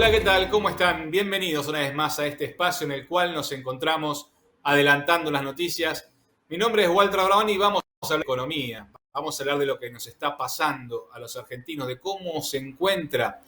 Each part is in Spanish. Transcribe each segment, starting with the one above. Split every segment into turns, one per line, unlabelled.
Hola, ¿qué tal? ¿Cómo están? Bienvenidos una vez más a este espacio en el cual nos encontramos adelantando las noticias. Mi nombre es Walter Brown y vamos a hablar de economía. Vamos a hablar de lo que nos está pasando a los argentinos, de cómo se encuentra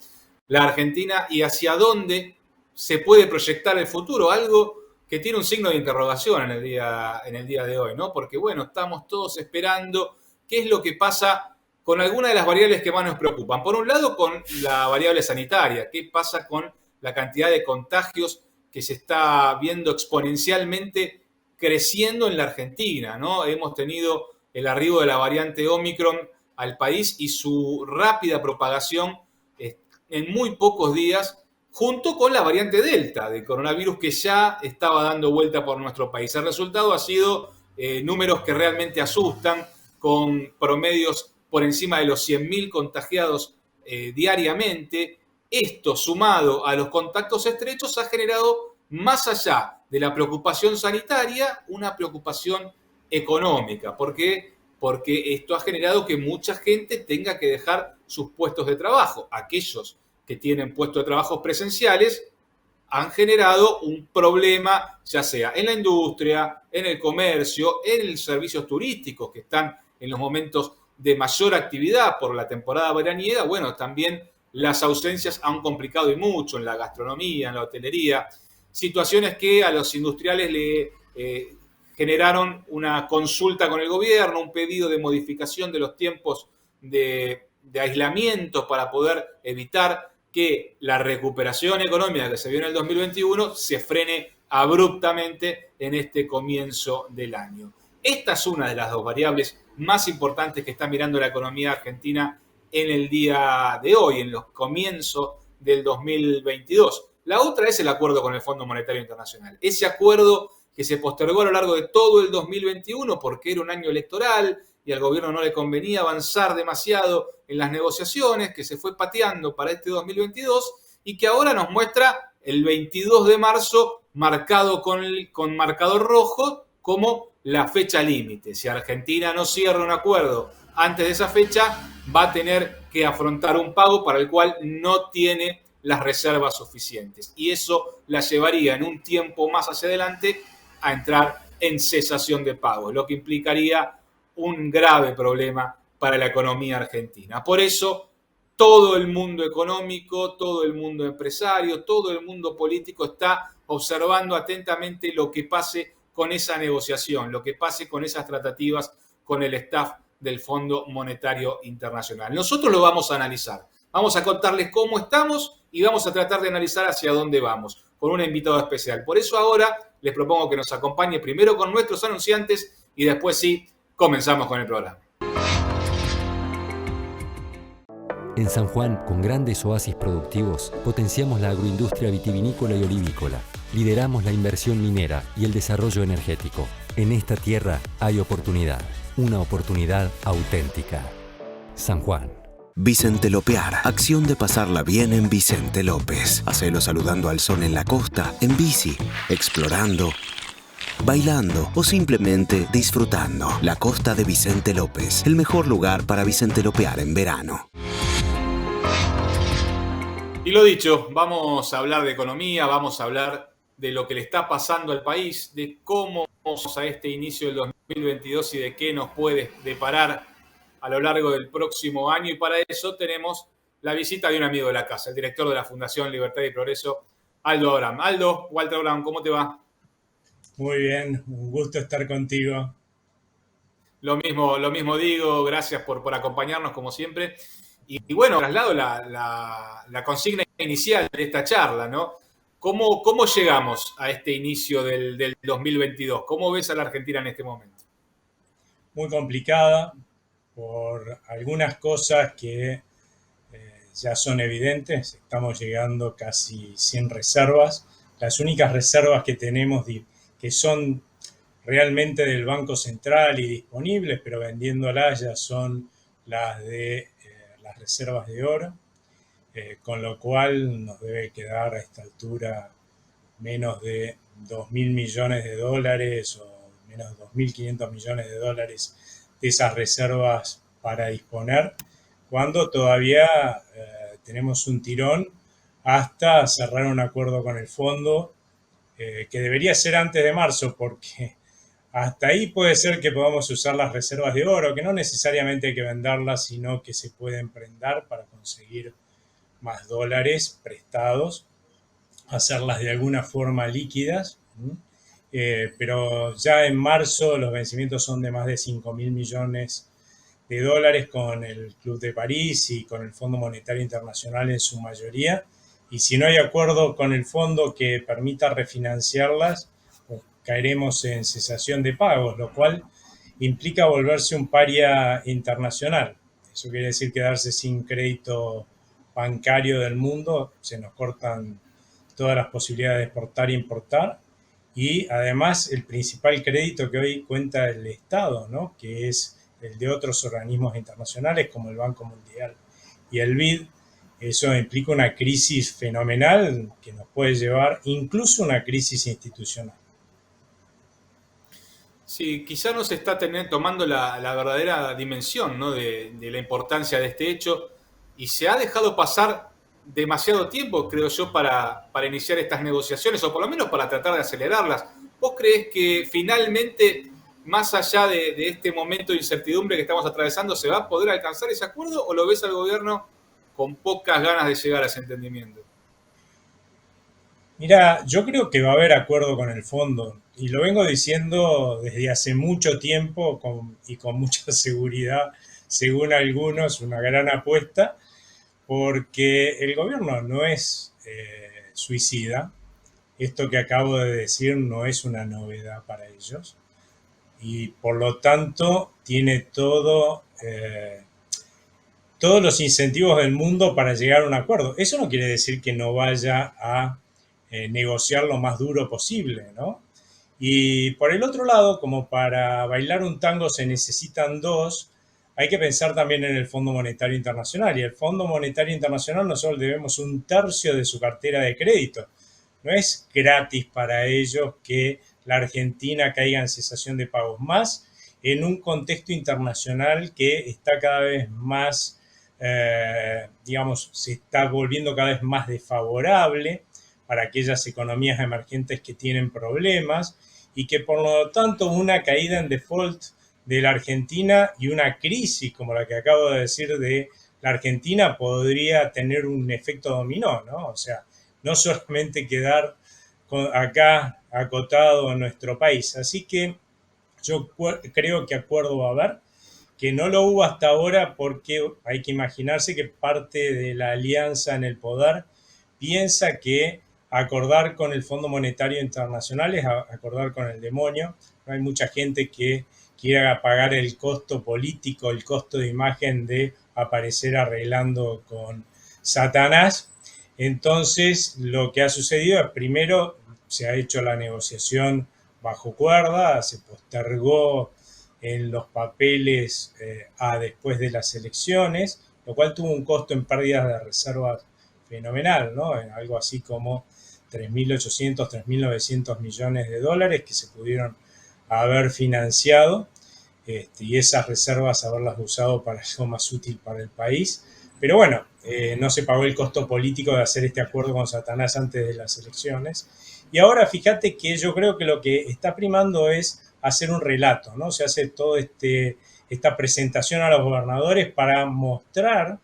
la Argentina y hacia dónde se puede proyectar el futuro. Algo que tiene un signo de interrogación en el día de hoy, ¿no? Porque, bueno, estamos todos esperando qué es lo que pasa con algunas de las variables que más nos preocupan. Por un lado, con la variable sanitaria. ¿Qué pasa con la cantidad de contagios que se está viendo exponencialmente creciendo en la Argentina, ¿no? Hemos tenido el arribo de la variante Omicron al país y su rápida propagación en muy pocos días, junto con la variante Delta del coronavirus que ya estaba dando vuelta por nuestro país. El resultado ha sido números que realmente asustan, con promedios por encima de los 100.000 contagiados diariamente. Esto, sumado a los contactos estrechos, ha generado, más allá de la preocupación sanitaria, una preocupación económica. ¿Por qué? Porque esto ha generado que mucha gente tenga que dejar sus puestos de trabajo. Aquellos que tienen puestos de trabajo presenciales han generado un problema, ya sea en la industria, en el comercio, en los servicios turísticos que están en los momentos de mayor actividad por la temporada veraniega. Bueno, también las ausencias han complicado y mucho en la gastronomía, en la hotelería, situaciones que a los industriales le generaron una consulta con el gobierno, un pedido de modificación de los tiempos de aislamiento para poder evitar que la recuperación económica que se vio en el 2021 se frene abruptamente en este comienzo del año. Esta es una de las dos variables más importantes que está mirando la economía argentina en el día de hoy, en los comienzos del 2022. La otra es el acuerdo con el Fondo Monetario Internacional. Ese acuerdo que se postergó a lo largo de todo el 2021 porque era un año electoral y al gobierno no le convenía avanzar demasiado en las negociaciones, que se fue pateando para este 2022 y que ahora nos muestra el 22 de marzo marcado con marcador rojo como la fecha límite. Si Argentina no cierra un acuerdo antes de esa fecha, va a tener que afrontar un pago para el cual no tiene las reservas suficientes. Y eso la llevaría en un tiempo más hacia adelante a entrar en cesación de pagos, lo que implicaría un grave problema para la economía argentina. Por eso, todo el mundo económico, todo el mundo empresario, todo el mundo político está observando atentamente lo que pase con esa negociación, lo que pase con esas tratativas con el staff del Fondo Monetario Internacional. Nosotros lo vamos a analizar. Vamos a contarles cómo estamos y vamos a tratar de analizar hacia dónde vamos, con un invitado especial. Por eso ahora les propongo que nos acompañe primero con nuestros anunciantes y después sí, comenzamos con el programa.
En San Juan, con grandes oasis productivos, potenciamos la agroindustria vitivinícola y olivícola. Lideramos la inversión minera y el desarrollo energético. En esta tierra hay oportunidad, una oportunidad auténtica. San Juan.
Vicente Lopear, acción de pasarla bien en Vicente López. Hacelo saludando al sol en la costa, en bici, explorando, bailando o simplemente disfrutando. La costa de Vicente López, el mejor lugar para Vicente Lopear en verano.
Y lo dicho, vamos a hablar de economía, vamos a hablar de lo que le está pasando al país, de cómo vamos a este inicio del 2022 y de qué nos puede deparar a lo largo del próximo año. Y para eso tenemos la visita de un amigo de la casa, el director de la Fundación Libertad y Progreso, Aldo Abraham. Aldo, Walter Abraham, ¿cómo te va?
Muy bien, un gusto estar contigo.
Lo mismo digo, gracias por acompañarnos como siempre. Y bueno, traslado la consigna inicial de esta charla, ¿no? ¿Cómo llegamos a este inicio del 2022? ¿Cómo ves a la Argentina en este momento?
Muy complicada por algunas cosas que ya son evidentes. Estamos llegando casi sin reservas. Las únicas reservas que tenemos que son realmente del Banco Central y disponibles, pero vendiéndolas ya son las de las reservas de oro, con lo cual nos debe quedar a esta altura menos de 2.000 millones de dólares o menos de 2.500 millones de dólares de esas reservas para disponer, cuando todavía tenemos un tirón hasta cerrar un acuerdo con el fondo, que debería ser antes de marzo, porque hasta ahí puede ser que podamos usar las reservas de oro, que no necesariamente hay que venderlas, sino que se pueden prendar para conseguir más dólares prestados, hacerlas de alguna forma líquidas. Pero ya en marzo los vencimientos son de más de 5.000 millones de dólares con el Club de París y con el Fondo Monetario Internacional en su mayoría. Y si no hay acuerdo con el fondo que permita refinanciarlas, pues caeremos en cesación de pagos, lo cual implica volverse un paria internacional. Eso quiere decir quedarse sin crédito bancario del mundo, se nos cortan todas las posibilidades de exportar e importar. Y además el principal crédito que hoy cuenta el Estado, ¿no?, que es el de otros organismos internacionales como el Banco Mundial y el BID, eso implica una crisis fenomenal que nos puede llevar incluso a una crisis institucional.
Sí, quizá no se está tomando la verdadera dimensión, ¿no?, de la importancia de este hecho, y se ha dejado pasar demasiado tiempo, creo yo, para iniciar estas negociaciones, o por lo menos para tratar de acelerarlas. ¿Vos creés que finalmente, más allá de este momento de incertidumbre que estamos atravesando, se va a poder alcanzar ese acuerdo, o lo ves al gobierno con pocas ganas de llegar a ese entendimiento?
Mira, yo creo que va a haber acuerdo con el fondo y lo vengo diciendo desde hace mucho tiempo y con mucha seguridad, según algunos, una gran apuesta, porque el gobierno no es suicida. Esto que acabo de decir no es una novedad para ellos y por lo tanto tiene todos los incentivos del mundo para llegar a un acuerdo. Eso no quiere decir que no vaya a negociar lo más duro posible, ¿no? Y por el otro lado, como para bailar un tango se necesitan dos, hay que pensar también en el Fondo Monetario Internacional. Y el Fondo Monetario Internacional nosotros debemos 1/3 de su cartera de crédito. No es gratis para ellos que la Argentina caiga en cesación de pagos, más en un contexto internacional que está cada vez más, digamos, se está volviendo cada vez más desfavorable para aquellas economías emergentes que tienen problemas y que por lo tanto una caída en default de la Argentina y una crisis como la que acabo de decir de la Argentina podría tener un efecto dominó, ¿no? O sea, no solamente quedar acá acotado en nuestro país. Así que yo creo que acuerdo va a haber, que no lo hubo hasta ahora porque hay que imaginarse que parte de la alianza en el poder piensa que acordar con el Fondo Monetario Internacional es acordar con el demonio. No hay mucha gente que quiera pagar el costo político, el costo de imagen de aparecer arreglando con Satanás. Entonces, lo que ha sucedido es, primero, se ha hecho la negociación bajo cuerda, se postergó en los papeles a después de las elecciones, lo cual tuvo un costo en pérdidas de reservas fenomenal, ¿no? En algo así como 3.800, 3.900 millones de dólares que se pudieron haber financiado, y esas reservas haberlas usado para algo más útil para el país. Pero bueno, no se pagó el costo político de hacer este acuerdo con Satanás antes de las elecciones. Y ahora fíjate que yo creo que lo que está primando es hacer un relato, ¿no? Se hace toda esta presentación a los gobernadores para mostrar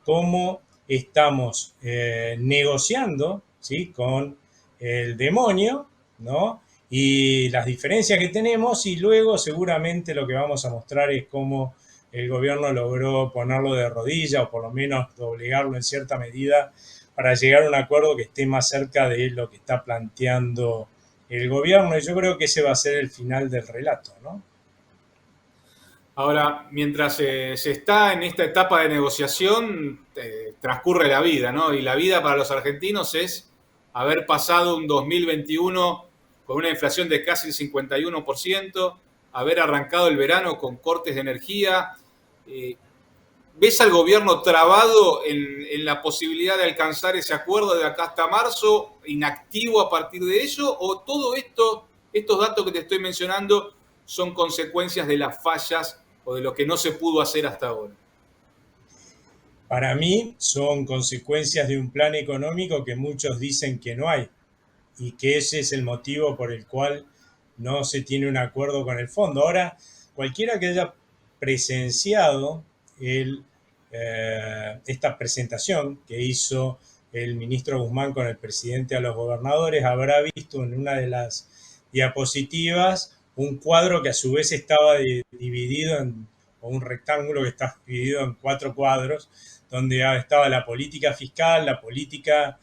cómo estamos negociando, ¿sí?, con el demonio, ¿no?, y las diferencias que tenemos, y luego seguramente lo que vamos a mostrar es cómo el gobierno logró ponerlo de rodillas o por lo menos doblegarlo en cierta medida para llegar a un acuerdo que esté más cerca de lo que está planteando el gobierno, y yo creo que ese va a ser el final del relato, ¿no?
Ahora, mientras se está en esta etapa de negociación, transcurre la vida, ¿no? Y la vida para los argentinos es haber pasado un 2021 con una inflación de casi el 51%, haber arrancado el verano con cortes de energía. ¿Ves al gobierno trabado en la posibilidad de alcanzar ese acuerdo de acá hasta marzo, inactivo a partir de ello? ¿O todo esto, estos datos que te estoy mencionando, son consecuencias de las fallas o de lo que no se pudo hacer hasta ahora?
para mí son consecuencias de un plan económico que muchos dicen que no hay y que ese es el motivo por el cual no se tiene un acuerdo con el fondo. Ahora, cualquiera que haya presenciado esta presentación que hizo el ministro Guzmán con el presidente a los gobernadores habrá visto en una de las diapositivas un cuadro que a su vez estaba dividido o un rectángulo que está dividido en 4 cuadros, donde estaba la política fiscal, la política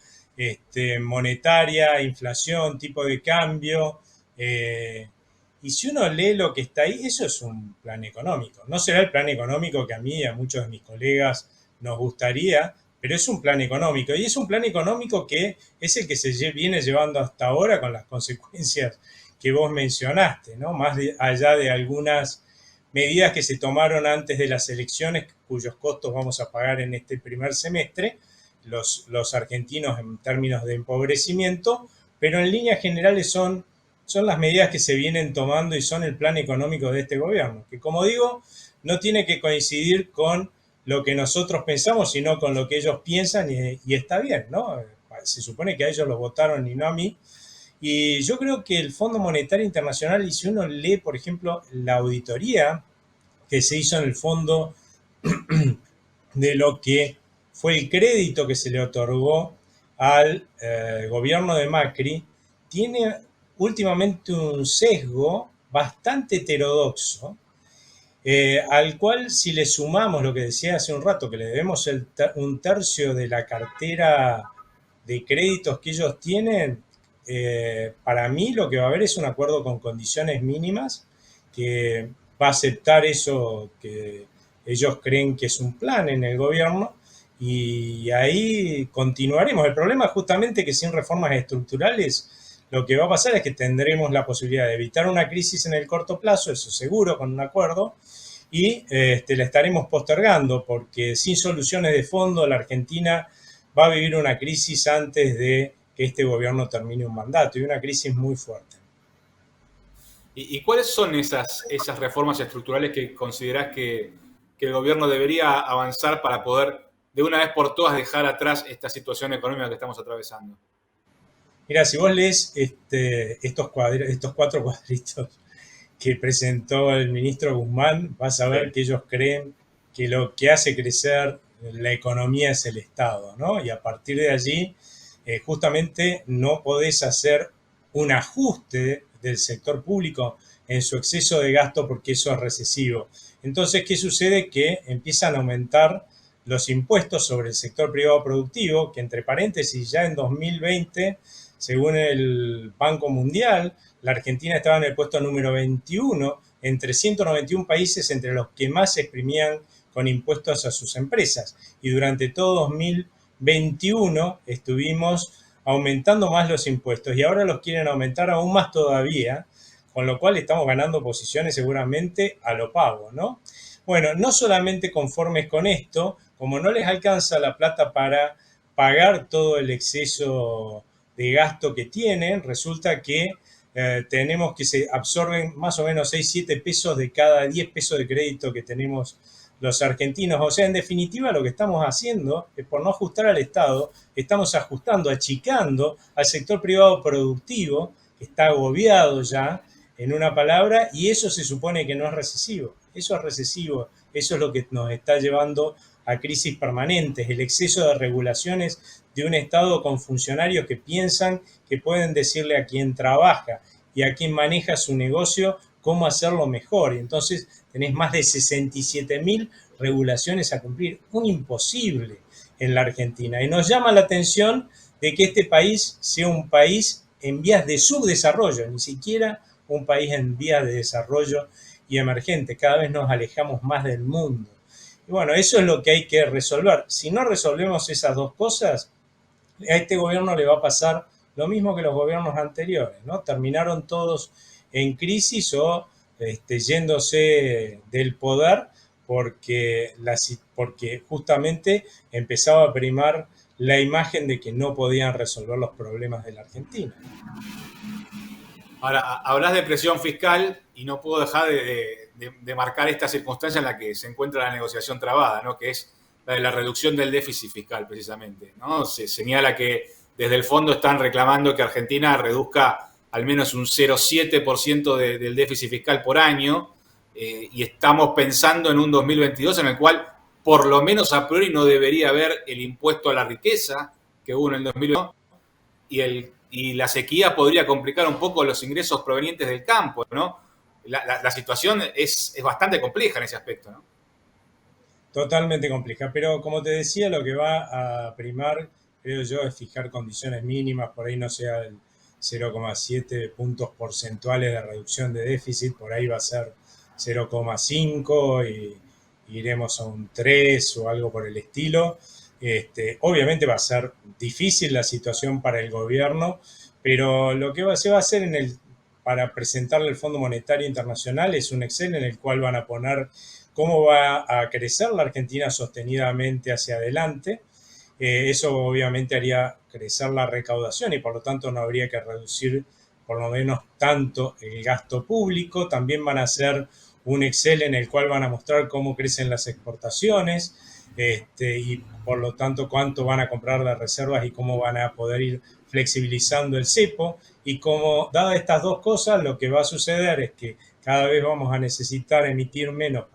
monetaria, inflación, tipo de cambio. Y si uno lee lo que está ahí, eso es un plan económico. No será el plan económico que a mí y a muchos de mis colegas nos gustaría, pero es un plan económico. Y es un plan económico que es el que se viene llevando hasta ahora con las consecuencias que vos mencionaste, ¿no? Más allá de algunas medidas que se tomaron antes de las elecciones, cuyos costos vamos a pagar en este primer semestre, los argentinos en términos de empobrecimiento, pero en líneas generales son las medidas que se vienen tomando y son el plan económico de este gobierno, que como digo, no tiene que coincidir con lo que nosotros pensamos, sino con lo que ellos piensan y está bien, ¿no? Se supone que a ellos los votaron y no a mí. Y yo creo que el Fondo Monetario Internacional, y si uno lee, por ejemplo, la auditoría que se hizo en el fondo de lo que fue el crédito que se le otorgó al gobierno de Macri, tiene últimamente un sesgo bastante heterodoxo, al cual si le sumamos lo que decía hace un rato, que le debemos un tercio de la cartera de créditos que ellos tienen, para mí lo que va a haber es un acuerdo con condiciones mínimas que va a aceptar eso que ellos creen que es un plan en el gobierno y ahí continuaremos. El problema es justamente que sin reformas estructurales lo que va a pasar es que tendremos la posibilidad de evitar una crisis en el corto plazo, eso seguro, con un acuerdo, y la estaremos postergando porque sin soluciones de fondo la Argentina va a vivir una crisis antes de que este gobierno termine un mandato y una crisis muy fuerte.
¿Y cuáles son esas reformas estructurales que considerás que el gobierno debería avanzar para poder de una vez por todas dejar atrás esta situación económica que estamos atravesando?
Mira, si vos lees estos 4 cuadritos que presentó el ministro Guzmán, vas a ver que ellos creen que lo que hace crecer la economía es el Estado, ¿no? Y a partir de allí, justamente no podés hacer un ajuste del sector público en su exceso de gasto porque eso es recesivo. Entonces, ¿qué sucede? Que empiezan a aumentar los impuestos sobre el sector privado productivo, que entre paréntesis ya en 2020, según el Banco Mundial, la Argentina estaba en el puesto número 21 entre 191 países entre los que más se exprimían con impuestos a sus empresas. Y durante todo 2021 estuvimos aumentando más los impuestos y ahora los quieren aumentar aún más todavía, con lo cual estamos ganando posiciones seguramente a lo pavo, ¿no? Bueno, no solamente conformes con esto, como no les alcanza la plata para pagar todo el exceso de gasto que tienen, resulta que tenemos que se absorben más o menos 6-7 pesos de cada 10 pesos de crédito que tenemos los argentinos. O sea, en definitiva, lo que estamos haciendo es, por no ajustar al Estado, estamos ajustando, achicando al sector privado productivo, que está agobiado ya, en una palabra, y eso se supone que no es recesivo. Eso es recesivo, eso es lo que nos está llevando a crisis permanentes, el exceso de regulaciones de un Estado con funcionarios que piensan que pueden decirle a quien trabaja y a quien maneja su negocio cómo hacerlo mejor. Y entonces tenés más de 67.000 regulaciones a cumplir, un imposible en la Argentina. Y nos llama la atención de que este país sea un país en vías de subdesarrollo, ni siquiera un país en vías de desarrollo y emergente. Cada vez nos alejamos más del mundo. Y bueno, eso es lo que hay que resolver. Si no resolvemos esas dos cosas, a este gobierno le va a pasar lo mismo que los gobiernos anteriores, ¿no? Terminaron todos en crisis o yéndose del poder porque justamente empezaba a primar la imagen de que no podían resolver los problemas de la Argentina.
Ahora, hablas de presión fiscal y no puedo dejar de marcar esta circunstancia en la que se encuentra la negociación trabada, ¿no? Que es la de la reducción del déficit fiscal, precisamente, ¿no? Se señala que desde el fondo están reclamando que Argentina reduzca al menos un 0,7% del déficit fiscal por año, y estamos pensando en un 2022 en el cual, por lo menos a priori, no debería haber el impuesto a la riqueza que hubo en el 2021, y la sequía podría complicar un poco los ingresos provenientes del campo, ¿no? La situación es bastante compleja en ese aspecto, ¿no?
Totalmente compleja, pero como te decía, lo que va a primar, creo yo, es fijar condiciones mínimas, por ahí no sea el 0,7 puntos porcentuales de reducción de déficit, por ahí va a ser 0,5 y iremos a un 3 o algo por el estilo. Obviamente va a ser difícil la situación para el gobierno, pero lo que se va a hacer para presentarle al Fondo Monetario Internacional es un Excel en el cual van a poner cómo va a crecer la Argentina sostenidamente hacia adelante. Eso obviamente haría crecer la recaudación y por lo tanto no habría que reducir por lo menos tanto el gasto público. También van a hacer un Excel en el cual van a mostrar cómo crecen las exportaciones, y por lo tanto cuánto van a comprar de reservas y cómo van a poder ir flexibilizando el cepo. Y como dadas estas dos cosas, lo que va a suceder es que cada vez vamos a necesitar emitir menos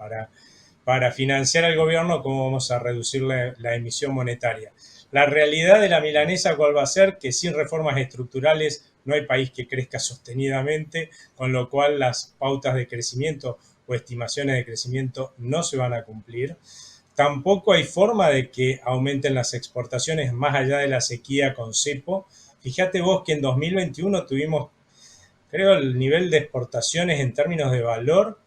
para financiar al gobierno, cómo vamos a reducir la emisión monetaria. La realidad de la milanesa, ¿cuál va a ser? Que sin reformas estructurales no hay país que crezca sostenidamente, con lo cual las pautas de crecimiento o estimaciones de crecimiento no se van a cumplir. Tampoco hay forma de que aumenten las exportaciones más allá de la sequía con cepo. Fíjate vos que en 2021 tuvimos, creo, el nivel de exportaciones en términos de valor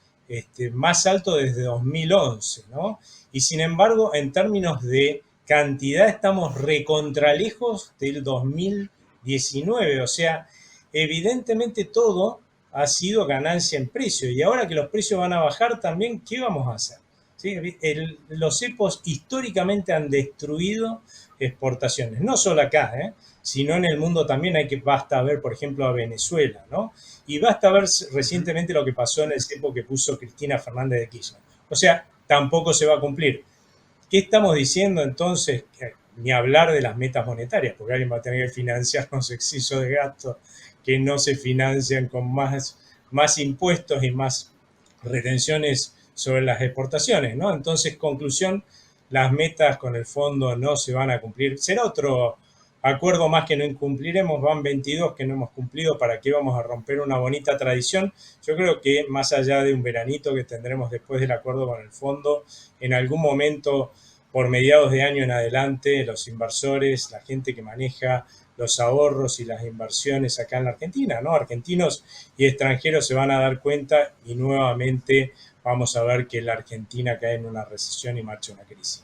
más alto desde 2011, ¿no? Y sin embargo, en términos de cantidad estamos recontralejos del 2019. O sea, evidentemente todo ha sido ganancia en precio. Y ahora que los precios van a bajar también, ¿qué vamos a hacer? ¿Sí? Los cepos históricamente han destruido exportaciones, no solo acá, sino en el mundo también. Basta ver, por ejemplo, a Venezuela, ¿no? Y basta ver recientemente lo que pasó en el cepo que puso Cristina Fernández de Kirchner. O sea, tampoco se va a cumplir. ¿Qué estamos diciendo entonces? Ni hablar de las metas monetarias, porque alguien va a tener que financiar los excesos de gasto que no se financian con más impuestos y más retenciones sobre las exportaciones, ¿no? Entonces, conclusión, las metas con el fondo no se van a cumplir. Será otro acuerdo más que no incumpliremos, van 22 que no hemos cumplido. ¿Para qué vamos a romper una bonita tradición? Yo creo que más allá de un veranito que tendremos después del acuerdo con el fondo, en algún momento, por mediados de año en adelante, los inversores, la gente que maneja los ahorros y las inversiones acá en la Argentina, ¿no? Argentinos y extranjeros se van a dar cuenta y nuevamente vamos a ver que la Argentina cae en una recesión y marcha una crisis.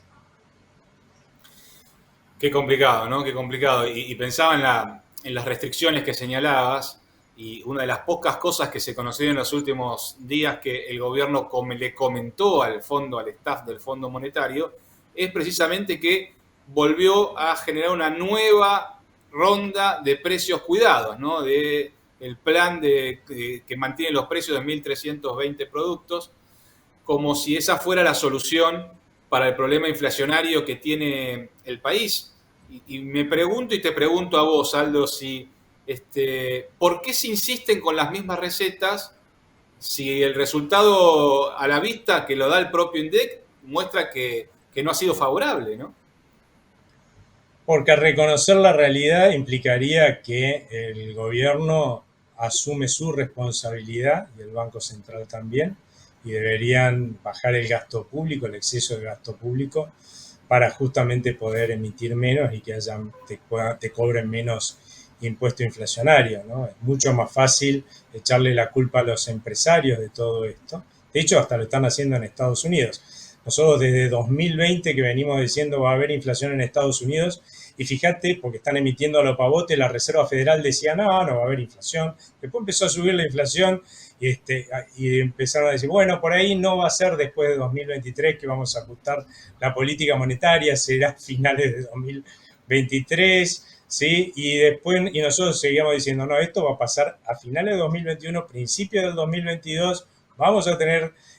Qué complicado, ¿no? Qué complicado. Y pensaba en las restricciones que señalabas, y una de las pocas cosas que se conocieron en los últimos días que el gobierno le comentó al fondo, al staff del Fondo Monetario, es precisamente que volvió a generar una nueva ronda de precios cuidados, ¿no? El plan que mantiene los precios de 1.320 productos, como si esa fuera la solución para el problema inflacionario que tiene el país. Y me pregunto y te pregunto a vos, Aldo, ¿por qué se insisten con las mismas recetas si el resultado a la vista que lo da el propio INDEC muestra que no ha sido favorable, ¿no?
Porque reconocer la realidad implicaría que el gobierno asume su responsabilidad y el Banco Central también, y deberían bajar el gasto público, el exceso de gasto público, para justamente poder emitir menos y que te cobren menos impuesto inflacionario, ¿no? Es mucho más fácil echarle la culpa a los empresarios de todo esto. De hecho, hasta lo están haciendo en Estados Unidos. Nosotros desde 2020 que venimos diciendo va a haber inflación en Estados Unidos, y fíjate, porque están emitiendo a lo pavote, la Reserva Federal decía no va a haber inflación. Después empezó a subir la inflación y empezaron a decir, bueno, por ahí no va a ser después de 2023 que vamos a ajustar la política monetaria, será finales de 2023, ¿sí? Y nosotros seguíamos diciendo, no, esto va a pasar a finales de 2021, principios del 2022, vamos a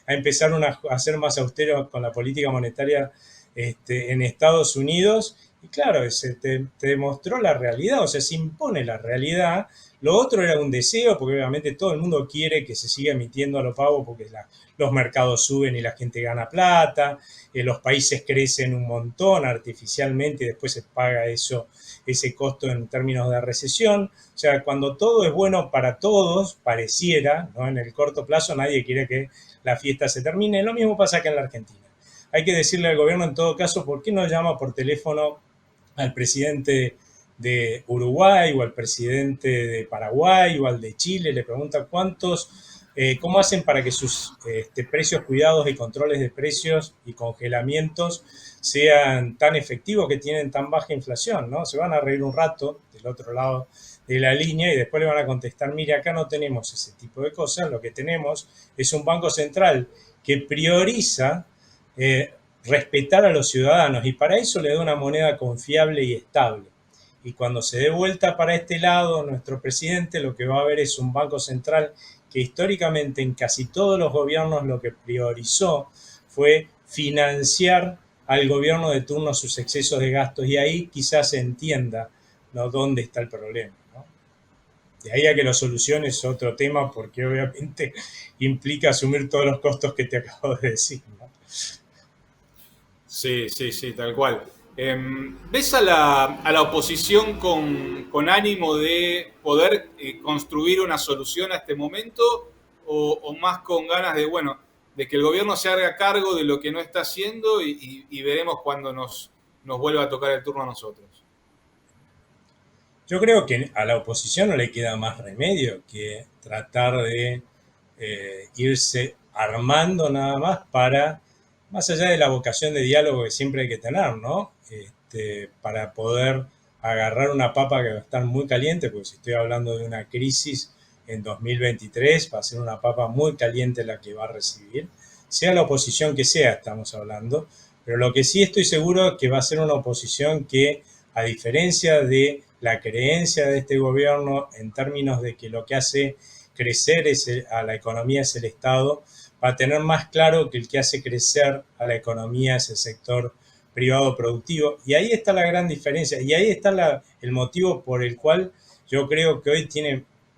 empezar a ser más austeros con la política monetaria en Estados Unidos. Y claro, te demostró la realidad, o sea, se impone la realidad. Lo otro era un deseo, porque obviamente todo el mundo quiere que se siga emitiendo a lo pavo porque los mercados suben y la gente gana plata, los países crecen un montón artificialmente y después se paga ese costo en términos de recesión. O sea, cuando todo es bueno para todos, pareciera, ¿no? En el corto plazo nadie quiere que la fiesta se termine. Lo mismo pasa acá en la Argentina. Hay que decirle al gobierno en todo caso, ¿por qué no llama por teléfono al presidente de Uruguay o al presidente de Paraguay o al de Chile? Le pregunta cómo hacen para que sus precios cuidados y controles de precios y congelamientos sean tan efectivos, que tienen tan baja inflación, ¿no? Se van a reír un rato del otro lado de la línea y después le van a contestar, mire, acá no tenemos ese tipo de cosas, lo que tenemos es un banco central que prioriza respetar a los ciudadanos y para eso le da una moneda confiable y estable. Y cuando se dé vuelta para este lado, nuestro presidente lo que va a ver es un banco central que históricamente en casi todos los gobiernos lo que priorizó fue financiar al gobierno de turno sus excesos de gastos, y ahí quizás se entienda, ¿no?, dónde está el problema, ¿no? De ahí a que lo solucione es otro tema, porque obviamente implica asumir todos los costos que te acabo de decir, ¿no?
Sí, sí, sí, tal cual. ¿Ves a la oposición con ánimo de poder construir una solución a este momento o más con ganas de, bueno, de que el gobierno se haga cargo de lo que no está haciendo y veremos cuando nos vuelva a tocar el turno a nosotros?
Yo creo que a la oposición no le queda más remedio que tratar de irse armando nada más más allá de la vocación de diálogo que siempre hay que tener, ¿no? Para poder agarrar una papa que va a estar muy caliente, porque si estoy hablando de una crisis en 2023, va a ser una papa muy caliente la que va a recibir, sea la oposición que sea, estamos hablando, pero lo que sí estoy seguro es que va a ser una oposición que, a diferencia de la creencia de este gobierno en términos de que lo que hace crecer a la economía es el Estado, va a tener más claro que el que hace crecer a la economía es el sector privado productivo. Y ahí está la gran diferencia. Y ahí está el motivo por el cual yo creo que hoy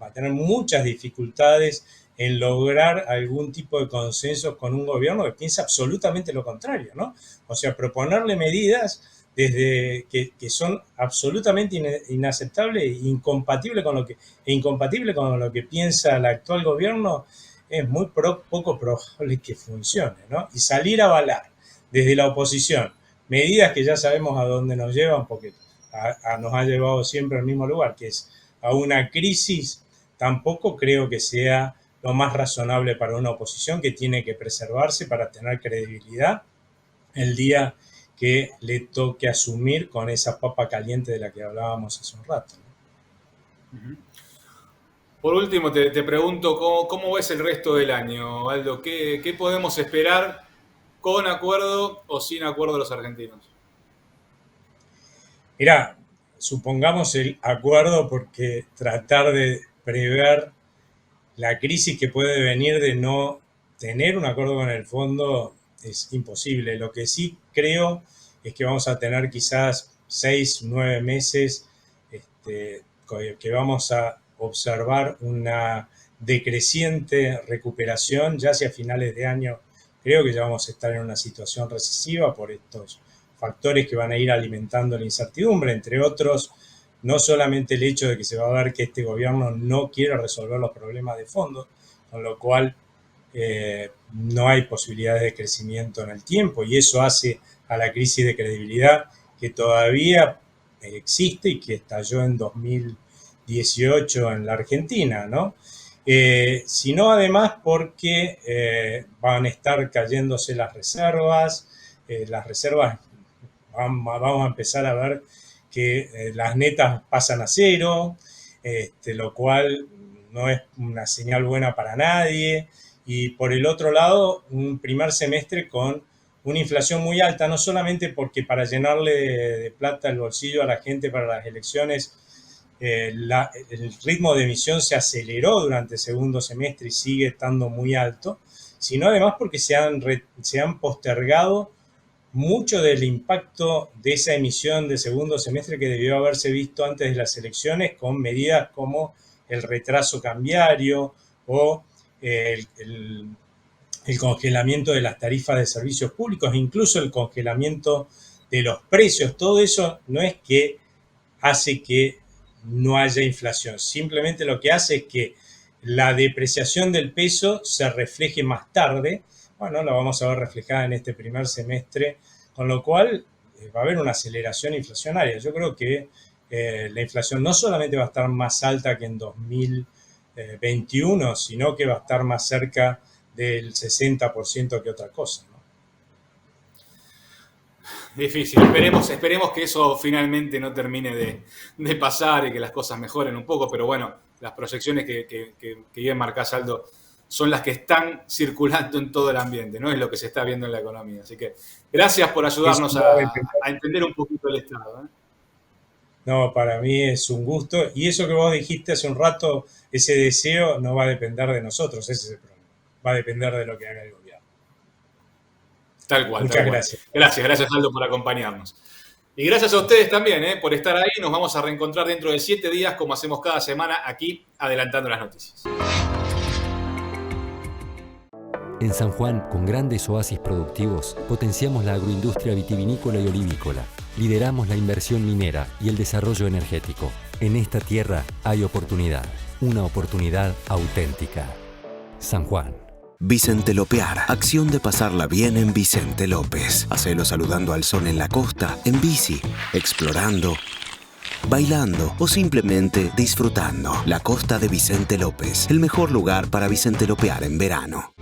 va a tener muchas dificultades en lograr algún tipo de consenso con un gobierno que piensa absolutamente lo contrario, ¿no? O sea, proponerle medidas desde que son absolutamente inaceptables e incompatibles con lo que piensa el actual gobierno, es muy poco probable que funcione, ¿no? Y salir a avalar desde la oposición medidas que ya sabemos a dónde nos llevan, porque nos ha llevado siempre al mismo lugar, que es a una crisis, tampoco creo que sea lo más razonable para una oposición que tiene que preservarse para tener credibilidad el día que le toque asumir con esa papa caliente de la que hablábamos hace un rato, ¿no?
Por último, te pregunto, ¿cómo ves el resto del año, Aldo? ¿Qué podemos esperar con acuerdo o sin acuerdo de los argentinos?
Mirá, supongamos el acuerdo, porque tratar de prever la crisis que puede venir de no tener un acuerdo con el fondo es imposible. Lo que sí creo es que vamos a tener quizás 6, 9 meses que vamos a observar una decreciente recuperación. Ya hacia finales de año creo que ya vamos a estar en una situación recesiva por estos factores que van a ir alimentando la incertidumbre, entre otros, no solamente el hecho de que se va a ver que este gobierno no quiere resolver los problemas de fondo, con lo cual no hay posibilidades de crecimiento en el tiempo, y eso hace a la crisis de credibilidad que todavía existe y que estalló en 2018 en la Argentina, ¿no? Sino además porque van a estar cayéndose las reservas vamos a empezar a ver que las netas pasan a cero, lo cual no es una señal buena para nadie. Y por el otro lado, un primer semestre con una inflación muy alta, no solamente porque para llenarle de plata el bolsillo a la gente para las elecciones, el ritmo de emisión se aceleró durante el segundo semestre y sigue estando muy alto, sino además porque se han postergado mucho del impacto de esa emisión de segundo semestre que debió haberse visto antes de las elecciones con medidas como el retraso cambiario o el congelamiento de las tarifas de servicios públicos, incluso el congelamiento de los precios. Todo eso no es que hace que no haya inflación, simplemente lo que hace es que la depreciación del peso se refleje más tarde. Bueno, la vamos a ver reflejada en este primer semestre, con lo cual va a haber una aceleración inflacionaria. Yo creo que la inflación no solamente va a estar más alta que en 2021, sino que va a estar más cerca del 60% que otra cosa, ¿no?
Difícil. Esperemos que eso finalmente no termine de pasar y que las cosas mejoren un poco, pero bueno, las proyecciones que bien marcás, Aldo, son las que están circulando en todo el ambiente, ¿no? Es lo que se está viendo en la economía. Así que gracias por ayudarnos a entender un poquito el estado, ¿eh?
No, para mí es un gusto. Y eso que vos dijiste hace un rato, ese deseo no va a depender de nosotros, ese es el problema. Va a depender de lo que haga el gobierno.
Tal cual.
Muchas gracias.
Gracias, Aldo, por acompañarnos. Y gracias a ustedes también, por estar ahí. Nos vamos a reencontrar dentro de 7 días, como hacemos cada semana, aquí, adelantando las noticias.
En San Juan, con grandes oasis productivos, potenciamos la agroindustria vitivinícola y olivícola. Lideramos la inversión minera y el desarrollo energético. En esta tierra hay oportunidad, una oportunidad auténtica. San Juan.
Vicentelopear, acción de pasarla bien en Vicente López. Hacelo saludando al sol en la costa, en bici, explorando, bailando o simplemente disfrutando. La costa de Vicente López, el mejor lugar para vicentelopear en verano.